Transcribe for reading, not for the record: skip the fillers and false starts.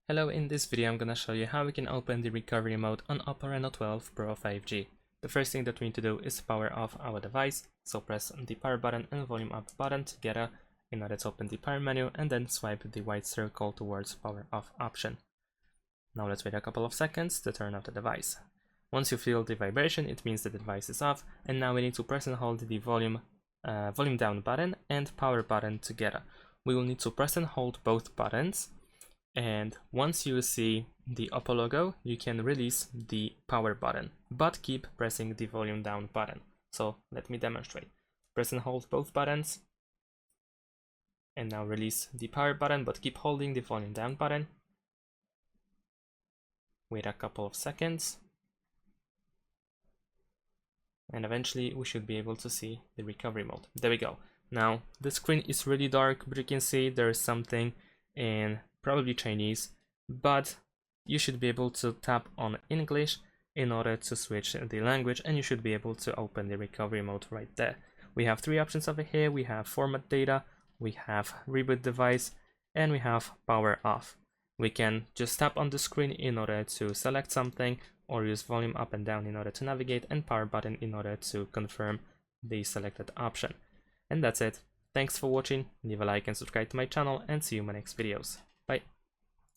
Hello, in this video I'm gonna show you how we can open the recovery mode on OPPO Reno 12 Pro 5G. The first thing that we need to do is power off our device, so press the power button and volume up button together in order to open the power menu, and then swipe the white circle towards power off option. Now let's wait a couple of seconds to turn off the device. Once you feel the vibration, it means that the device is off, and now we need to press and hold the volume down button and power button together. We will need to press and hold both buttons, and once you see the OPPO logo, you can release the power button, but keep pressing the volume down button. So let me demonstrate. Press and hold both buttons, and now release the power button, but keep holding the volume down button. Wait a couple of seconds, and eventually we should be able to see the recovery mode. There we go. Now the screen is really dark, but you can see there's something in probably Chinese, but you should be able to tap on English in order to switch the language, and you should be able to open the recovery mode right there. We have three options over here. We have format data, we have reboot device, and we have power off. We can just tap on the screen in order to select something, or use volume up and down in order to navigate, and power button in order to confirm the selected option. And that's it. Thanks for watching, leave a like and subscribe to my channel, and see you in my next videos.